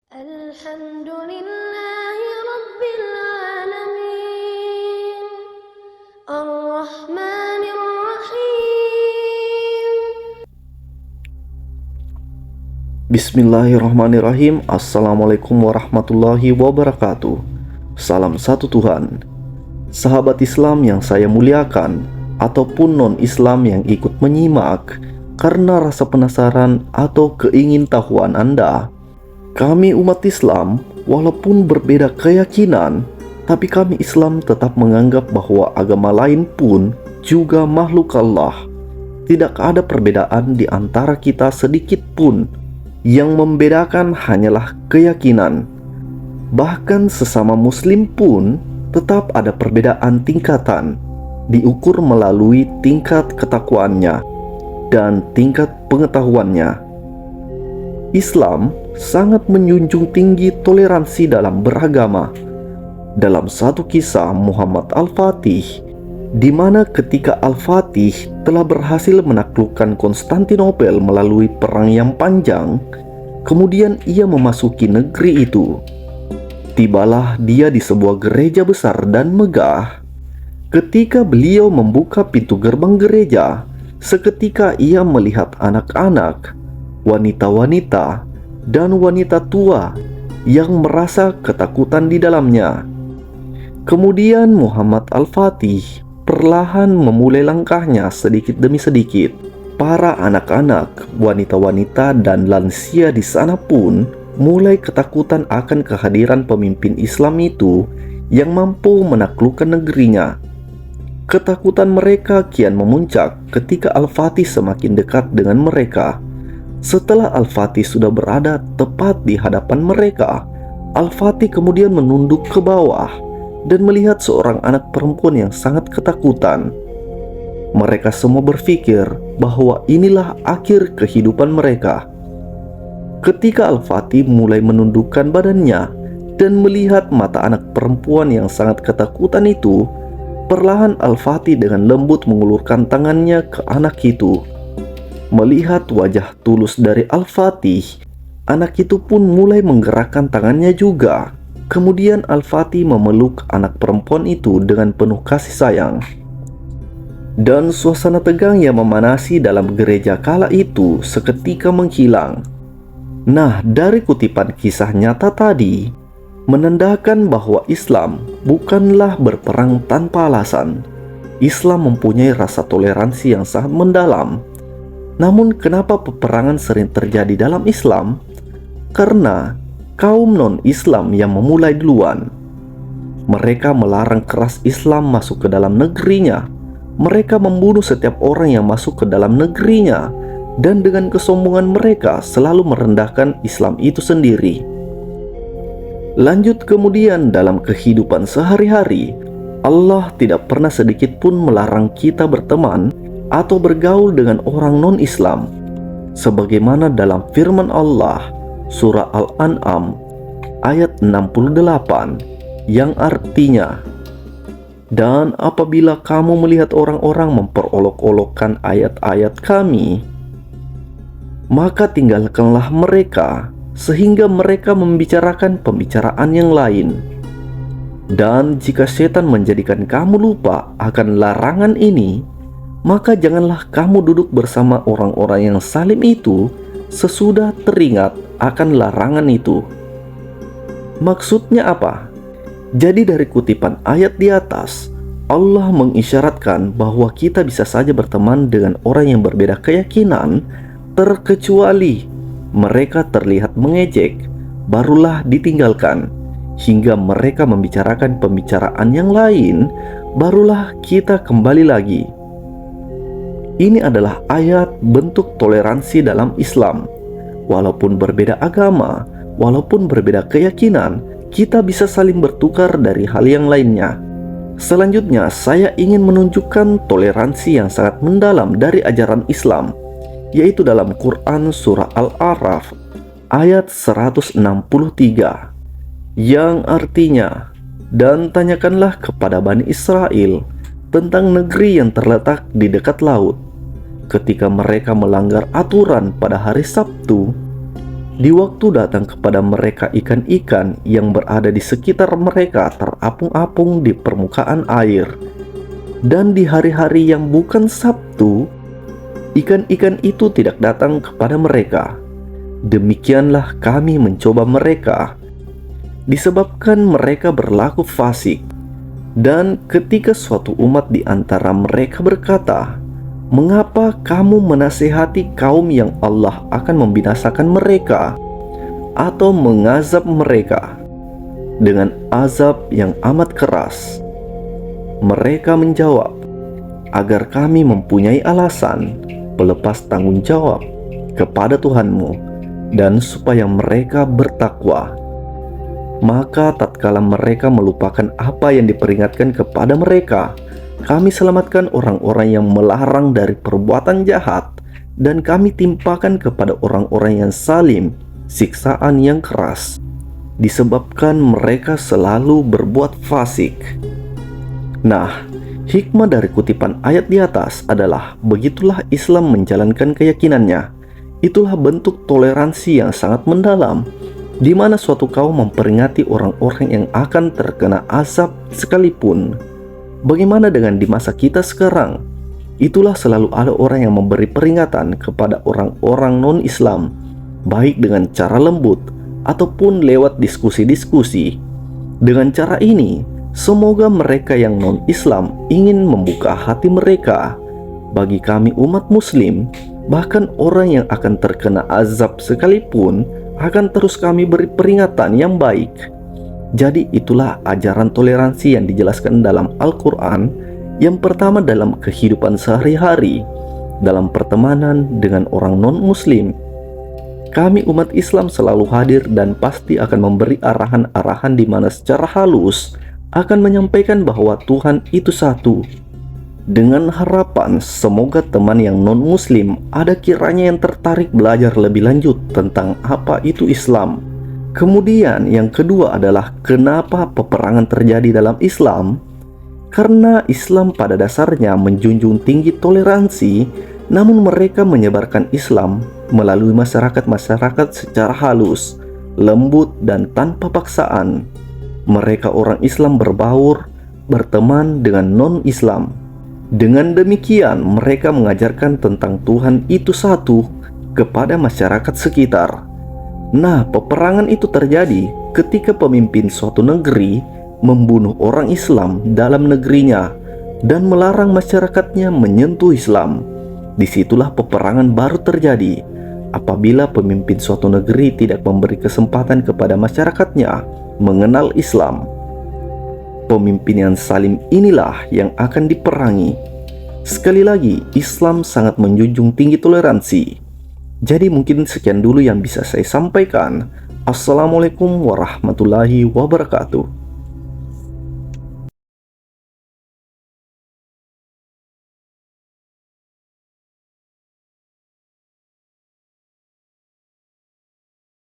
Alhamdulillahi Rabbil Alamin Ar-Rahmanir Rahim. Bismillahirrahmanirrahim. Assalamualaikum warahmatullahi wabarakatuh. Salam satu Tuhan. Sahabat Islam yang saya muliakan, ataupun non-Islam yang ikut menyimak karena rasa penasaran atau keingintahuan Anda. Kami umat Islam, walaupun berbeda keyakinan, tapi kami Islam tetap menganggap bahwa agama lain pun juga makhluk Allah. Tidak ada perbedaan di antara kita sedikit pun. Yang membedakan hanyalah keyakinan. Bahkan sesama Muslim pun tetap ada perbedaan tingkatan, diukur melalui tingkat ketakwaannya dan tingkat pengetahuannya. Islam sangat menjunjung tinggi toleransi dalam beragama. Dalam satu kisah Muhammad Al-Fatih, di mana ketika Al-Fatih telah berhasil menaklukkan Konstantinopel melalui perang yang panjang, kemudian ia memasuki negeri itu. Tibalah dia di sebuah gereja besar dan megah. Ketika beliau membuka pintu gerbang gereja, seketika ia melihat anak-anak, wanita-wanita, dan wanita tua yang merasa ketakutan di dalamnya. Kemudian Muhammad Al-Fatih perlahan memulai langkahnya sedikit demi sedikit. Para anak-anak, wanita-wanita, dan lansia di sana pun mulai ketakutan akan kehadiran pemimpin Islam itu yang mampu menaklukkan negerinya. Ketakutan mereka kian memuncak ketika Al-Fatih semakin dekat dengan mereka. Setelah Al-Fatih sudah berada tepat di hadapan mereka, Al-Fatih kemudian menunduk ke bawah dan melihat seorang anak perempuan yang sangat ketakutan. Mereka semua berpikir bahwa inilah akhir kehidupan mereka. Ketika Al-Fatih mulai menundukkan badannya dan melihat mata anak perempuan yang sangat ketakutan itu, perlahan Al-Fatih dengan lembut mengulurkan tangannya ke anak itu. Melihat wajah tulus dari Al-Fatih, anak itu pun mulai menggerakkan tangannya juga. Kemudian Al-Fatih memeluk anak perempuan itu dengan penuh kasih sayang. Dan suasana tegang yang memanasi dalam gereja kala itu seketika menghilang. Nah, dari kutipan kisah nyata tadi, menandakan bahwa Islam bukanlah berperang tanpa alasan. Islam mempunyai rasa toleransi yang sangat mendalam. Namun kenapa peperangan sering terjadi dalam Islam? Karena kaum non-Islam yang memulai duluan. Mereka melarang keras Islam masuk ke dalam negerinya. Mereka membunuh setiap orang yang masuk ke dalam negerinya. Dan dengan kesombongan mereka selalu merendahkan Islam itu sendiri. Lanjut kemudian dalam kehidupan sehari-hari, Allah tidak pernah sedikit pun melarang kita berteman atau bergaul dengan orang non-Islam. Sebagaimana dalam firman Allah, surah Al-An'am ayat 68, yang artinya, "Dan apabila kamu melihat orang-orang memperolok-olokkan ayat-ayat kami, maka tinggalkanlah mereka sehingga mereka membicarakan pembicaraan yang lain. Dan jika setan menjadikan kamu lupa akan larangan ini, maka janganlah kamu duduk bersama orang-orang yang zalim itu sesudah teringat akan larangan itu." Maksudnya apa? Jadi dari kutipan ayat di atas, Allah mengisyaratkan bahwa kita bisa saja berteman dengan orang yang berbeda keyakinan, terkecuali mereka terlihat mengejek, barulah ditinggalkan. Hingga mereka membicarakan pembicaraan yang lain, barulah kita kembali lagi. Ini adalah ayat bentuk toleransi dalam Islam. Walaupun berbeda agama, walaupun berbeda keyakinan, kita bisa saling bertukar dari hal yang lainnya. Selanjutnya, saya ingin menunjukkan toleransi yang sangat mendalam dari ajaran Islam, yaitu dalam Quran surah Al-A'raf ayat 163, yang artinya, "Dan tanyakanlah kepada Bani Israel tentang negeri yang terletak di dekat laut. Ketika mereka melanggar aturan pada hari Sabtu, Di waktu datang kepada mereka ikan-ikan yang berada di sekitar mereka terapung-apung di permukaan air. Dan di hari-hari yang bukan Sabtu, ikan-ikan itu tidak datang kepada mereka. Demikianlah kami mencoba mereka, disebabkan mereka berlaku fasik. Dan ketika suatu umat di antara mereka berkata, "Mengapa kamu menasihati kaum yang Allah akan membinasakan mereka atau mengazab mereka dengan azab yang amat keras?" Mereka menjawab, "Agar kami mempunyai alasan pelepas tanggung jawab kepada Tuhanmu dan supaya mereka bertakwa." Maka tatkala mereka melupakan apa yang diperingatkan kepada mereka, kami selamatkan orang-orang yang melarang dari perbuatan jahat, dan kami timpakan kepada orang-orang yang zalim siksaan yang keras, disebabkan mereka selalu berbuat fasik. Nah, hikmah dari kutipan ayat di atas adalah begitulah Islam menjalankan keyakinannya. Itulah bentuk toleransi yang sangat mendalam, di mana suatu kaum memperingati orang-orang yang akan terkena azab sekalipun. Bagaimana dengan di masa kita sekarang? Itulah selalu ada orang yang memberi peringatan kepada orang-orang non-Islam, baik dengan cara lembut ataupun lewat diskusi-diskusi. Dengan cara ini, semoga mereka yang non-Islam ingin membuka hati mereka. Bagi kami umat muslim, bahkan orang yang akan terkena azab sekalipun, akan terus kami beri peringatan yang baik. Jadi itulah ajaran toleransi yang dijelaskan dalam Al-Quran. Yang pertama dalam kehidupan sehari-hari, dalam pertemanan dengan orang non-muslim. Kami umat Islam selalu hadir dan pasti akan memberi arahan-arahan di mana secara halus akan menyampaikan bahwa Tuhan itu satu. Dengan harapan semoga teman yang non-muslim ada kiranya yang tertarik belajar lebih lanjut tentang apa itu Islam. Kemudian yang kedua adalah kenapa peperangan terjadi dalam Islam? Karena Islam pada dasarnya menjunjung tinggi toleransi, namun mereka menyebarkan Islam melalui masyarakat-masyarakat secara halus, lembut dan tanpa paksaan. Mereka orang Islam berbaur, berteman dengan non-Islam. Dengan demikian, mereka mengajarkan tentang Tuhan itu satu kepada masyarakat sekitar. Nah, peperangan itu terjadi ketika pemimpin suatu negeri membunuh orang Islam dalam negerinya dan melarang masyarakatnya menyentuh Islam. Disitulah peperangan baru terjadi, apabila pemimpin suatu negeri tidak memberi kesempatan kepada masyarakatnya mengenal Islam. Pemimpin yang zalim inilah yang akan diperangi. Sekali lagi, Islam sangat menjunjung tinggi toleransi. Jadi mungkin sekian dulu yang bisa saya sampaikan. Assalamualaikum warahmatullahi wabarakatuh.